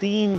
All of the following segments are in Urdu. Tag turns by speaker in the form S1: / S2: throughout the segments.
S1: 3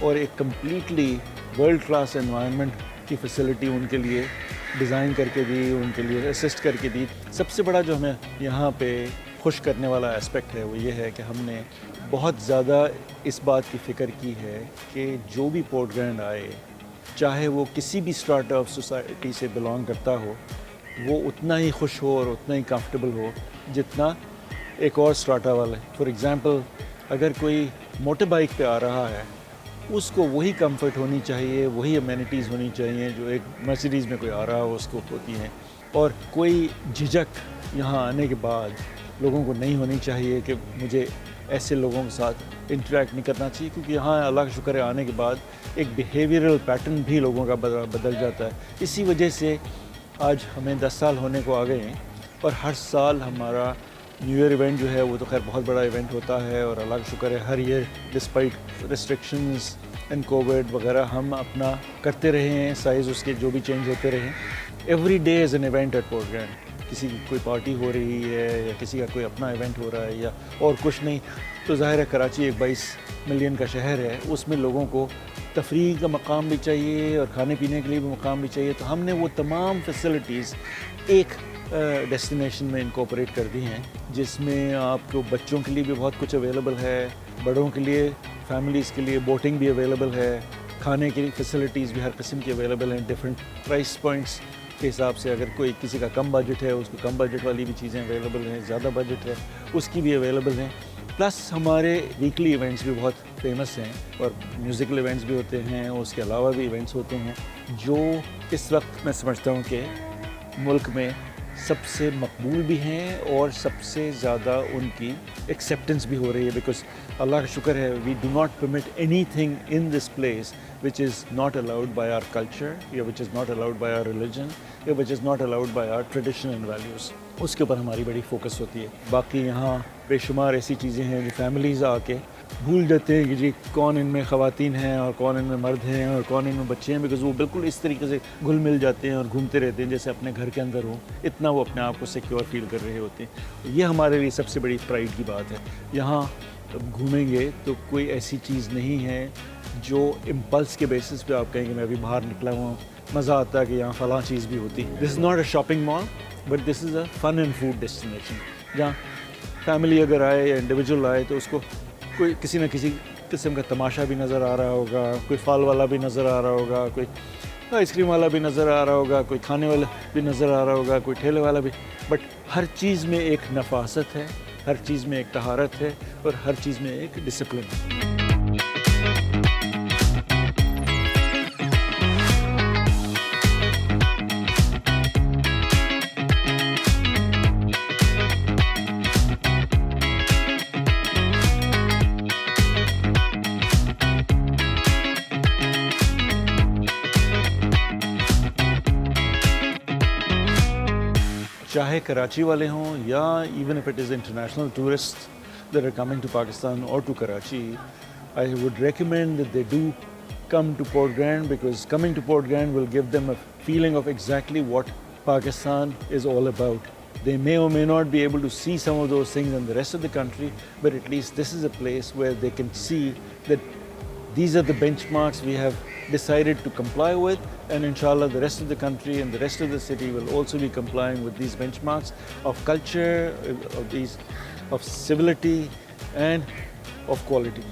S1: اور ایک کمپلیٹلی ورلڈ کلاس انوائرمنٹ کی فیسلٹی ان کے لیے ڈیزائن کر کے دی، ان کے لیے اسسٹ کر کے دی. سب سے بڑا جو ہمیں یہاں پہ خوش کرنے والا اسپیکٹ ہے وہ یہ ہے کہ ہم نے بہت زیادہ اس بات کی فکر کی ہے کہ جو بھی پورٹ گرینڈ آئے، چاہے وہ کسی بھی اسٹارٹ آف سوسائٹی سے بلانگ کرتا ہو، وہ اتنا ہی خوش ہو اور اتنا ہی کمفرٹیبل ہو جتنا ایک اور اسٹراٹا والا ہے. فار ایگزامپل، اگر کوئی موٹر بائک پہ آ رہا ہے، اس کو وہی کمفرٹ ہونی چاہیے، وہی امینٹیز ہونی چاہیے جو ایک مرسیڈیز میں کوئی آ رہا ہو اس کو ہوتی ہیں. اور کوئی جھجک یہاں آنے کے بعد لوگوں کو نہیں ہونی چاہیے کہ مجھے ایسے لوگوں کے ساتھ انٹریکٹ نہیں کرنا چاہیے، کیونکہ یہاں اللہ کا شکر ہے آنے کے بعد ایک بیہیویئرل پیٹرن بھی لوگوں کا بدل جاتا ہے. اسی وجہ سے آج ہمیں 10 سال ہونے کو آ گئے ہیں، اور ہر سال ہمارا نیو ایئر ایونٹ جو ہے وہ تو خیر بہت بڑا ایونٹ ہوتا ہے، اور اللہ کا شکر ہے ہر year despite restrictions and covid وغیرہ ہم اپنا کرتے رہے ہیں، سائز اس کے جو بھی چینج ہوتے رہے. Every day is an event at Port Grand. کسی کی کوئی پارٹی ہو رہی ہے یا کسی کا کوئی اپنا ایونٹ ہو رہا ہے یا اور کچھ نہیں، تو ظاہر ہے کراچی ایک 22 ملین کا شہر ہے، اس میں لوگوں کو تفریح کا مقام بھی چاہیے اور کھانے پینے کے لیے بھی مقام بھی چاہیے. تو ہم نے وہ تمام فیسلٹیز ایک ڈیسٹینیشن میں انکوپریٹ کر دی ہیں، جس میں آپ کو بچوں کے لیے بھی بہت کچھ اویلیبل ہے، بڑوں کے لیے، فیملیز کے لیے بوٹنگ بھی اویلیبل ہے، کھانے کی فیسلٹیز بھی ہر قسم کی اویلیبل ہیں ڈفرینٹ پرائس پوائنٹس کے حساب سے. اگر کوئی کسی کا کم بجٹ ہے اس کو کم بجٹ والی بھی چیزیں اویلیبل ہیں، زیادہ بجٹ ہے اس کی بھی اویلیبل ہیں. پلس ہمارے ویکلی ایونٹس بھی بہت فیمس ہیں، اور میوزیکل ایونٹس بھی ہوتے ہیں، اس کے علاوہ بھی ایونٹس ہوتے ہیں جو اس وقت میں سمجھتا ہوں کہ ملک میں سب سے مقبول بھی ہیں اور سب سے زیادہ ان کی ایکسیپٹنس بھی ہو رہی ہے. بیکاز اللہ کا شکر ہے we do not permit anything in this place which is not allowed by our culture یا which is not allowed by our religion یا which is not allowed by our tradition and values. اس کے اوپر ہماری بڑی فوکس ہوتی ہے. باقی یہاں بے شمار ایسی چیزیں ہیں جو فیملیز آ کے بھول جاتے ہیں کہ جی کون ان میں خواتین ہیں اور کون ان میں مرد ہیں اور کون ان میں بچے ہیں، بیکاز وہ بالکل اس طریقے سے گھل مل جاتے ہیں اور گھومتے رہتے ہیں جیسے اپنے گھر کے اندر ہوں، اتنا وہ اپنے آپ کو سیکیور فیل کر رہے ہوتے ہیں. یہ ہمارے لیے سب سے بڑی پرائڈ کی بات ہے. یہاں گھومیں گے تو کوئی ایسی چیز نہیں ہے جو امپلس کے بیسس پہ آپ کہیں کہ میں ابھی باہر نکلا ہوں، مزہ آتا ہے کہ یہاں فلاں چیز بھی ہوتی. This is not a shopping mall but this is a fun and food destination, جہاں فیملی اگر آئے یا انڈیویجول آئے تو اس کو کوئی کسی نہ کسی قسم کا تماشا بھی نظر آ رہا ہوگا، کوئی پھل والا بھی نظر آ رہا ہوگا، کوئی آئس کریم والا بھی نظر آ رہا ہوگا، کوئی کھانے والا بھی نظر آ رہا ہوگا، کوئی ٹھیلے والا بھی. بٹ ہر چیز میں ایک نفاست ہے، ہر چیز میں ایک طہارت ہے، اور ہر چیز میں ایک ڈسپلن ہے. چاہے کراچی والے ہوں یا even if it is international tourist that are coming to Pakistan or to Karachi, I would recommend that they do come to Port Grange, because coming to Port Grange will give them a feeling of exactly what Pakistan is all about. They may or may not be able to see some of those things in the rest of the country, but at least this is a place where they can see that these are the benchmarks we have decided to comply with, and inshallah the rest of the country and the rest of the city will also be complying with these benchmarks of culture, of civility and of quality.